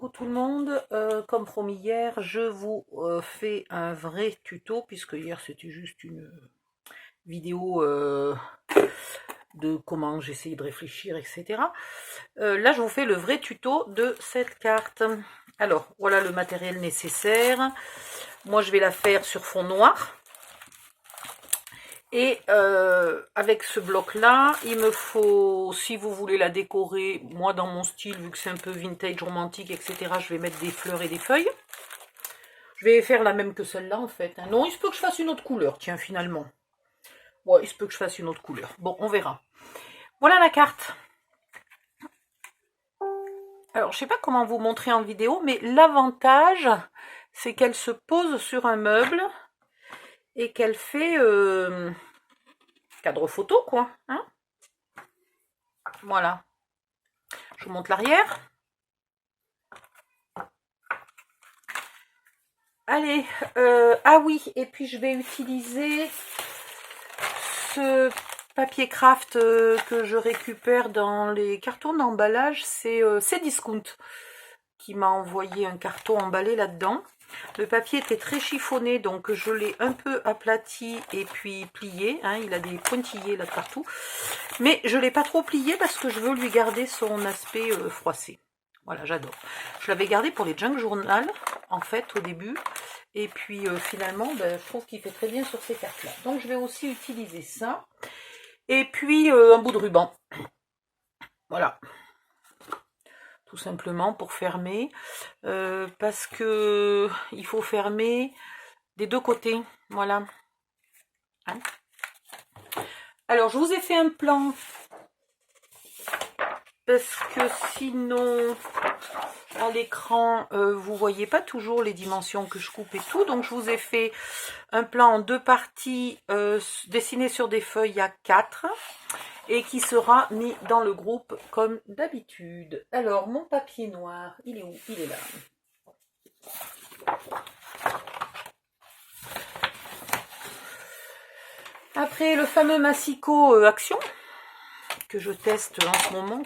Coucou tout le monde, comme promis hier, je vous fais un vrai tuto, puisque hier c'était juste une vidéo de comment j'essayais de réfléchir, etc. Là je vous fais le vrai tuto de cette carte. Alors voilà le matériel nécessaire. Moi je vais la faire sur fond noir. Et avec ce bloc là, il me faut, si vous voulez la décorer, moi dans mon style, vu que c'est un peu vintage, romantique, etc., je vais mettre des fleurs et des feuilles. Je vais faire la même que celle-là en fait. Non, il se peut que je fasse une autre couleur, tiens, finalement. Ouais, il se peut que je fasse une autre couleur. Bon, on verra. Voilà la carte. Alors, je sais pas comment vous montrer en vidéo, mais l'avantage, c'est qu'elle se pose sur un meuble et qu'elle fait cadre photo, quoi. Hein, voilà. Je vous montre l'arrière. Allez, ah oui, et puis je vais utiliser ce papier craft que je récupère dans les cartons d'emballage, c'est Cdiscount qui m'a envoyé un carton emballé là-dedans. Le papier était très chiffonné, donc je l'ai un peu aplati et puis plié, hein, il a des pointillés là partout, mais je ne l'ai pas trop plié parce que je veux lui garder son aspect froissé. Voilà, j'adore. Je l'avais gardé pour les junk journal, en fait, au début. Et puis, finalement, ben, je trouve qu'il fait très bien sur ces cartes-là. Donc, je vais aussi utiliser ça. Et puis, un bout de ruban. Voilà. Tout simplement pour fermer. Parce que il faut fermer des deux côtés. Voilà. Hein, alors, je vous ai fait un plan. Parce que sinon, à l'écran, vous voyez pas toujours les dimensions que je coupe et tout. Donc, je vous ai fait un plan en deux parties dessiné sur des feuilles A4 et qui sera mis dans le groupe comme d'habitude. Alors, mon papier noir, il est où? Il est là. Après, le fameux Massico Action que je teste en ce moment,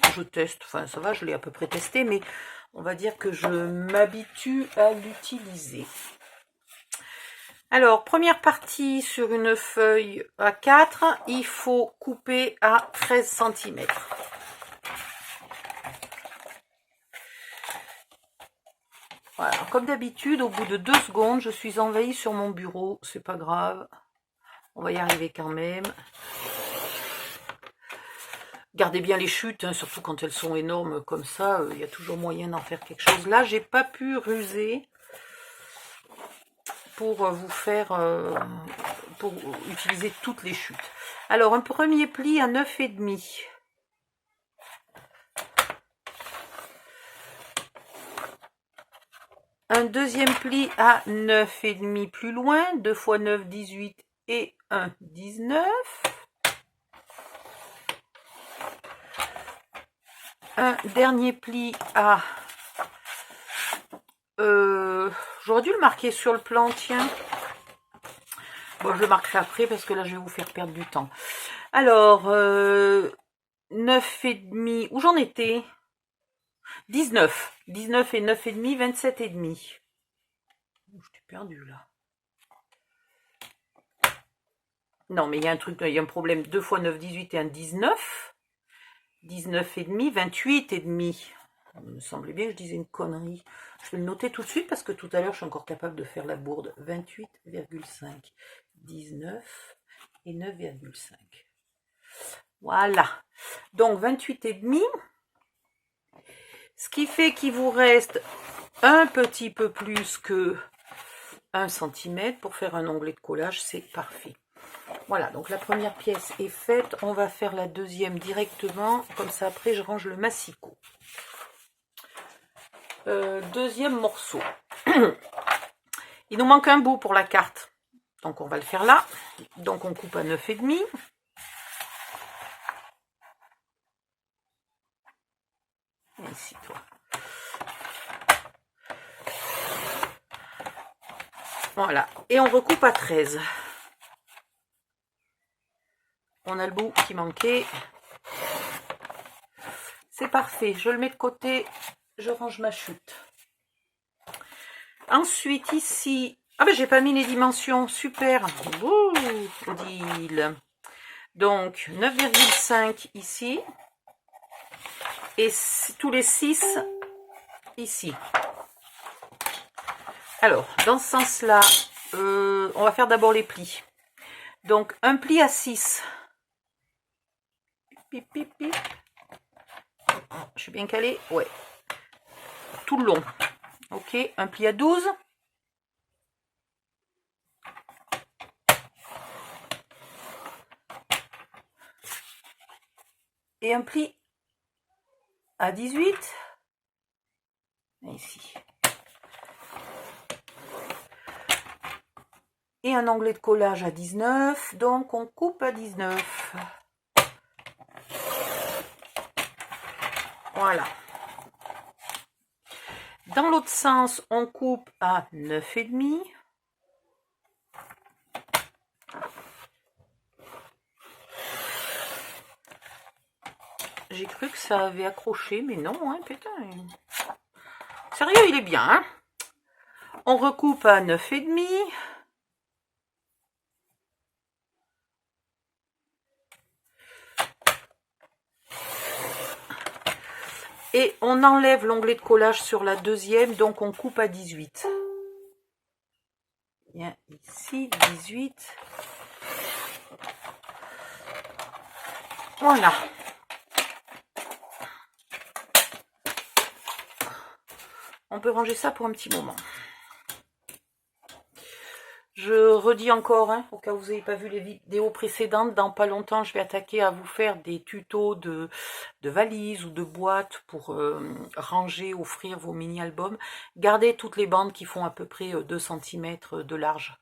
enfin ça va, je l'ai à peu près testé, mais on va dire que je m'habitue à l'utiliser. Alors, première partie sur une feuille A4, il faut couper à 13 cm. Voilà, comme d'habitude, au bout de 2 secondes, je suis envahie sur mon bureau, c'est pas grave, on va y arriver quand même. Gardez bien les chutes, hein, surtout quand elles sont énormes comme ça, il y a toujours moyen d'en faire quelque chose. Là, j'ai pas pu ruser pour vous faire, pour utiliser toutes les chutes. Alors, un premier pli à 9,5. Un deuxième pli à 9,5 plus loin, 2 x 9, 18 et 1, 19. Un dernier pli à... j'aurais dû le marquer sur le plan, tiens. Bon, je le marquerai après parce que là, je vais vous faire perdre du temps. Alors, 9,5, où j'en étais? 19. 19 et 9,5, 27,5. Je t'ai perdu là. Non, mais il y a un truc, il y a un problème. 2 x 9, 18 et un 19. 19,5, 28,5. Il me semblait bien que je disais une connerie. Je vais le noter tout de suite parce que tout à l'heure, je suis encore capable de faire la bourde. 28,5. 19 et 9,5. Voilà. Donc, 28,5. Ce qui fait qu'il vous reste un petit peu plus que 1 cm pour faire un onglet de collage. C'est parfait. Voilà, donc la première pièce est faite. On va faire la deuxième directement. Comme ça, après, je range le massicot. Deuxième morceau. Il nous manque un bout pour la carte. Donc, on va le faire là. Donc, on coupe à 9,5. Ici, toi. Voilà. Et on recoupe à 13. On a le bout qui manquait. C'est parfait. Je le mets de côté. Je range ma chute. Ensuite, ici... Ah ben, j'ai pas mis les dimensions. Super. Ouh, deal. Donc, 9,5 ici. Et tous les 6 ici. Alors, dans ce sens-là, on va faire d'abord les plis. Donc, un pli à 6. Pip, pip, pip. Je suis bien calée? Ouais. Tout le long. Ok, un pli à 12. Et un pli à 18. Ici. Et un onglet de collage à 19. Donc, on coupe à 19. Voilà. Dans l'autre sens, on coupe à 9,5. J'ai cru que ça avait accroché, mais non, hein, putain. Sérieux, il est bien, hein. On recoupe à 9,5. Et on enlève l'onglet de collage sur la deuxième, donc on coupe à 18. Bien, ici, 18. Voilà. On peut ranger ça pour un petit moment. Je redis encore, hein, au cas où vous n'avez pas vu les vidéos précédentes, dans pas longtemps, je vais attaquer à vous faire des tutos de valises ou de boîtes pour ranger, offrir vos mini-albums. Gardez toutes les bandes qui font à peu près 2 cm de large.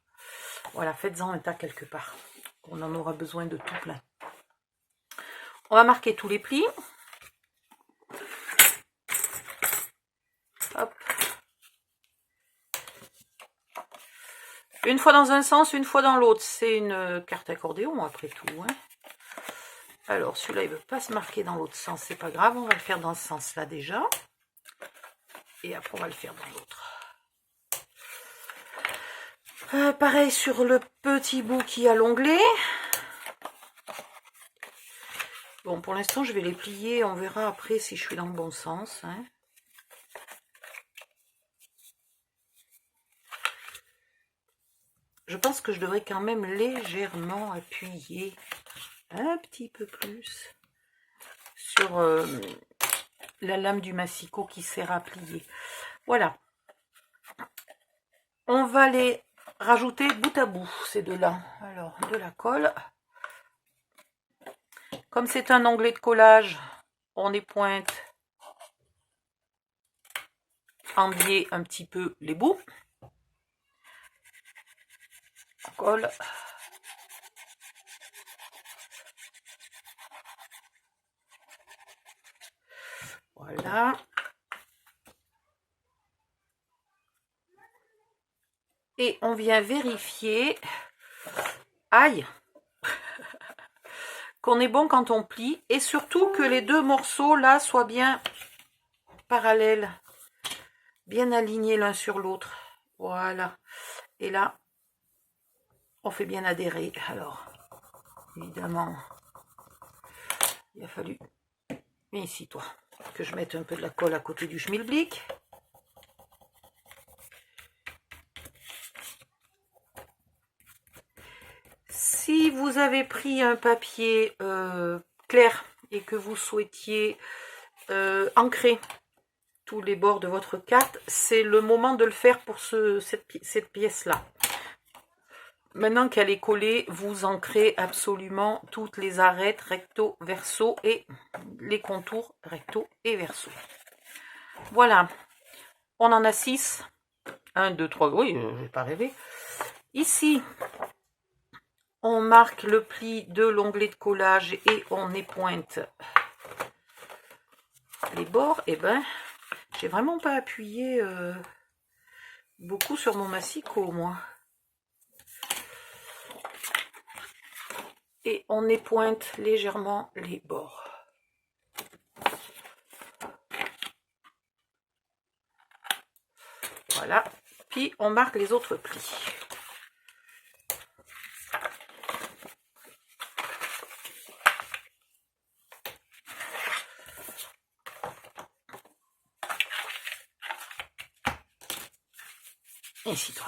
Voilà, faites-en un tas quelque part. On en aura besoin de tout plein. On va marquer tous les plis. Hop. Une fois dans un sens, une fois dans l'autre. C'est une carte accordéon après tout, hein. Alors, celui-là, il ne veut pas se marquer dans l'autre sens. C'est pas grave, on va le faire dans ce sens-là déjà. Et après, on va le faire dans l'autre. Pareil sur le petit bout qui a l'onglet. Bon, pour l'instant, je vais les plier. On verra après si je suis dans le bon sens, hein. Je pense que je devrais quand même légèrement appuyer un petit peu plus sur la lame du massicot qui sert à plier. Voilà. On va les rajouter bout à bout, ces deux-là. Alors, de la colle. Comme c'est un onglet de collage, on épointe en biais un petit peu les bouts. On colle. Voilà. Et on vient vérifier, aïe, qu'on est bon quand on plie. Et surtout que les deux morceaux là soient bien parallèles, bien alignés l'un sur l'autre. Voilà. Et là, on fait bien adhérer. Alors, évidemment, il a fallu... Viens ici, toi, que je mette un peu de la colle à côté du schmilblick. Si vous avez pris un papier clair et que vous souhaitiez ancrer tous les bords de votre carte, c'est le moment de le faire pour cette pièce-là. Maintenant qu'elle est collée, vous ancrez absolument toutes les arêtes recto, verso et les contours recto et verso. Voilà, on en a 6. 1, 2, 3, oui, je vais pas rêver. Ici, on marque le pli de l'onglet de collage et on épointe les bords. Et ben, j'ai vraiment pas appuyé beaucoup sur mon massicot, moi. Et on épointe légèrement les bords. Voilà. puis on marque les autres plis. Ici, toi.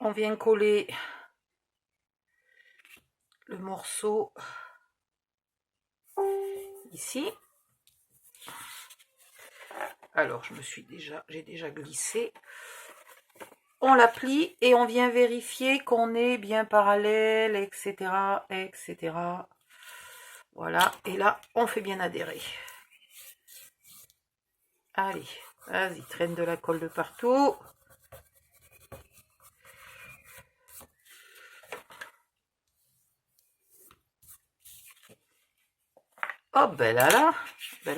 On vient coller le morceau ici. Alors, j'ai déjà glissé. On la plie et on vient vérifier qu'on est bien parallèle, etc., etc. Voilà, et là, on fait bien adhérer. Allez, vas-y, traîne de la colle de partout. Oh, ben là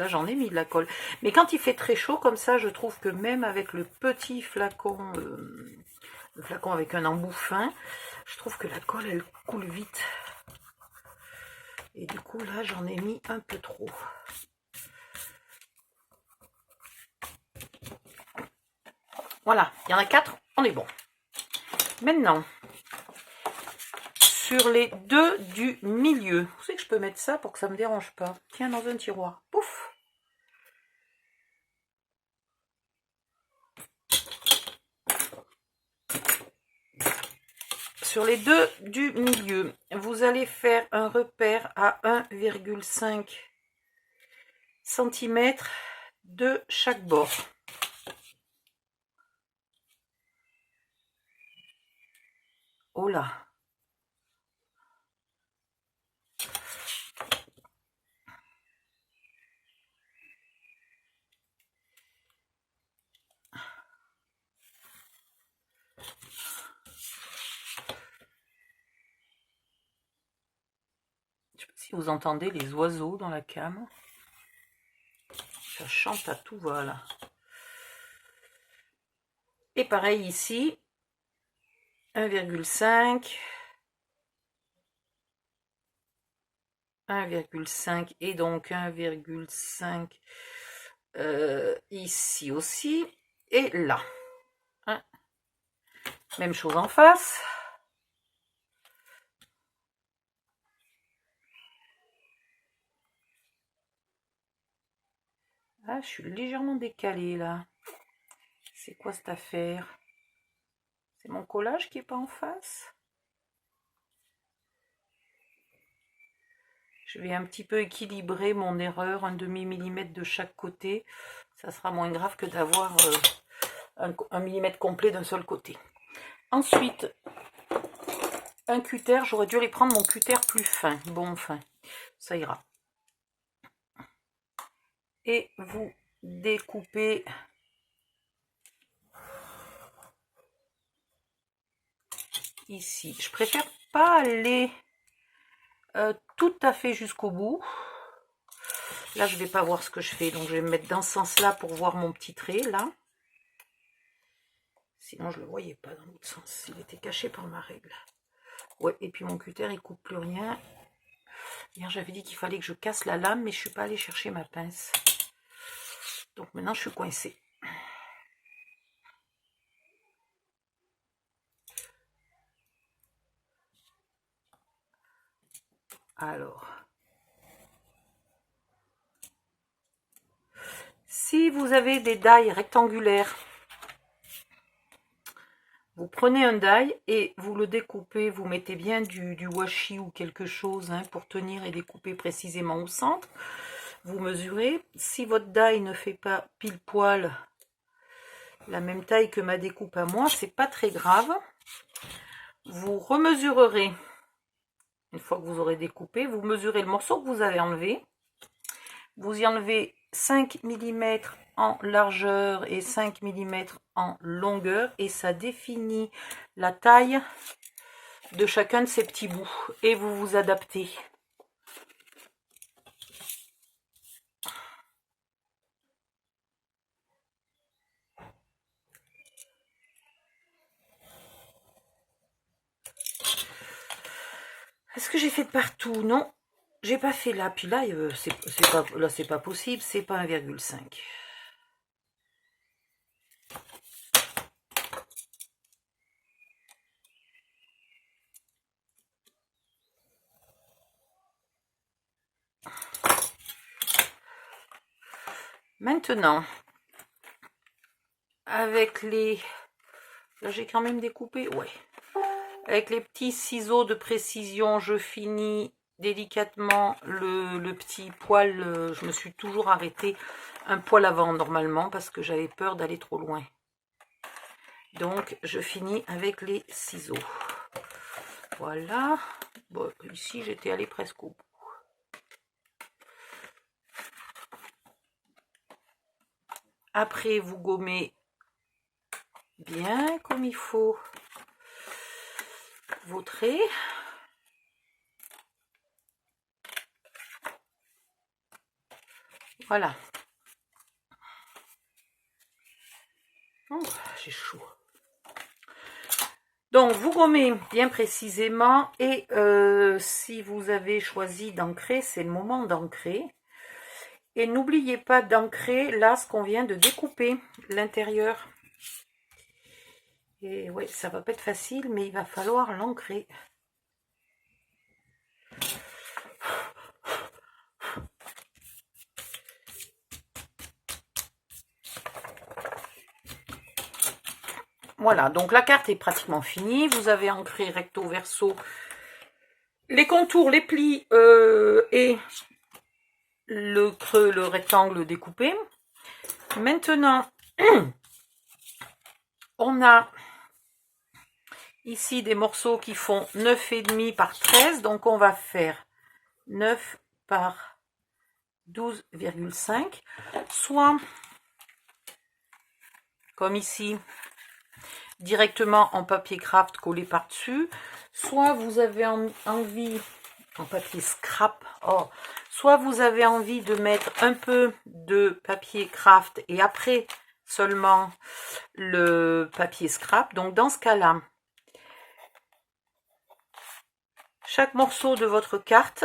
j'en ai mis de la colle. Mais quand il fait très chaud comme ça, je trouve que même avec le petit flacon, le flacon avec un embout fin, je trouve que la colle, elle coule vite. Et du coup, là, j'en ai mis un peu trop. Voilà, il y en a 4, on est bon. Maintenant, sur les 2 du milieu, vous savez que je peux mettre ça pour que ça ne me dérange pas. Tiens, dans un tiroir. Pouf! Sur les 2 du milieu, vous allez faire un repère à 1,5 cm de chaque bord. Oh là! Je sais pas si vous entendez les oiseaux dans la came. Ça chante à tout va là. Et pareil ici, 1,5, 1,5 et donc 1,5 ici aussi et là. Hein. Même chose en face. Ah, je suis légèrement décalée là. C'est quoi cette affaire? C'est mon collage qui est pas en face? Je vais un petit peu équilibrer mon erreur, un demi-millimètre de chaque côté. Ça sera moins grave que d'avoir un millimètre complet d'un seul côté. Ensuite, un cutter, j'aurais dû aller prendre mon cutter plus fin. Bon, fin, ça ira. Et vous découpez ici. Je préfère pas aller tout à fait jusqu'au bout. Là, je vais pas voir ce que je fais, donc je vais me mettre dans ce sens-là pour voir mon petit trait, là. Sinon, je le voyais pas dans l'autre sens. Il était caché par ma règle. Ouais, et puis mon cutter, il coupe plus rien. Hier, j'avais dit qu'il fallait que je casse la lame, mais je suis pas allée chercher ma pince. Donc maintenant, je suis coincée. Alors, si vous avez des die rectangulaires, vous prenez un die et vous le découpez, vous mettez bien du washi ou quelque chose hein, pour tenir et découper précisément au centre. Vous mesurez. Si votre die ne fait pas pile poil la même taille que ma découpe à moi, c'est pas très grave. Vous remesurerez. Une fois que vous aurez découpé, vous mesurez le morceau que vous avez enlevé. Vous y enlevez 5 mm en largeur et 5 mm en longueur et ça définit la taille de chacun de ces petits bouts et vous vous adaptez. Est-ce que j'ai fait de partout? Non, j'ai pas fait là. Puis là, c'est pas possible, c'est pas 1,5. Maintenant, avec les... Là, j'ai quand même découpé, ouais. Avec les petits ciseaux de précision, je finis délicatement le petit poil. Je me suis toujours arrêtée un poil avant normalement parce que j'avais peur d'aller trop loin. Donc, je finis avec les ciseaux. Voilà. Bon, ici, j'étais allée presque au bout. Après, vous gommez bien comme il faut vos traits. Voilà. Oh, j'ai chaud. Donc, vous gommez bien précisément et si vous avez choisi d'ancrer, c'est le moment d'ancrer. Et n'oubliez pas d'ancrer là ce qu'on vient de découper, l'intérieur. Et ouais, ça va pas être facile, mais il va falloir l'ancrer. Voilà, donc la carte est pratiquement finie. Vous avez ancré recto verso les contours, les plis et le creux, le rectangle découpé. Maintenant, on a ici des morceaux qui font 9,5 par 13. Donc on va faire 9 par 12,5. Soit, comme ici, directement en papier craft collé par-dessus. Soit vous avez envie, en papier scrap, soit vous avez envie de mettre un peu de papier craft et après seulement le papier scrap. Donc dans ce cas-là, chaque morceau de votre carte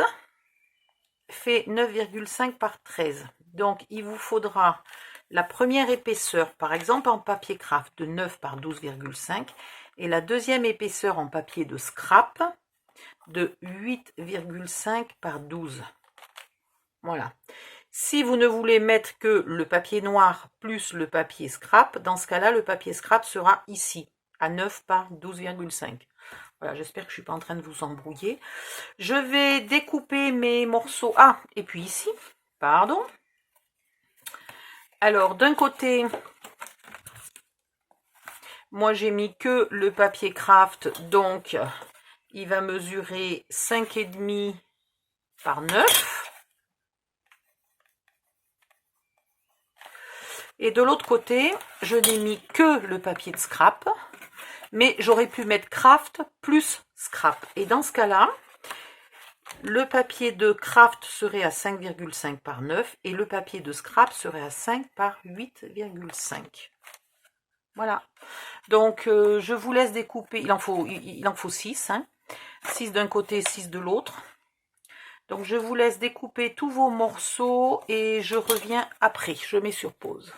fait 9,5 par 13. Donc il vous faudra la première épaisseur, par exemple en papier craft, de 9 par 12,5 et la deuxième épaisseur en papier de scrap de 8,5 par 12. Voilà. Si vous ne voulez mettre que le papier noir plus le papier scrap, dans ce cas-là, le papier scrap sera ici, à 9 par 12,5. Voilà, j'espère que je ne suis pas en train de vous embrouiller. Je vais découper mes morceaux. Ah, et puis ici, pardon. Alors, d'un côté, moi j'ai mis que le papier craft, donc il va mesurer 5,5 par 9. Et de l'autre côté, je n'ai mis que le papier de scrap, mais j'aurais pu mettre craft plus scrap. Et dans ce cas-là, le papier de craft serait à 5,5 par 9 et le papier de scrap serait à 5 par 8,5. Voilà. Donc, je vous laisse découper. Il en faut 6. 6 d'un côté, 6 de l'autre. Donc, je vous laisse découper tous vos morceaux et je reviens après. Je mets sur pause.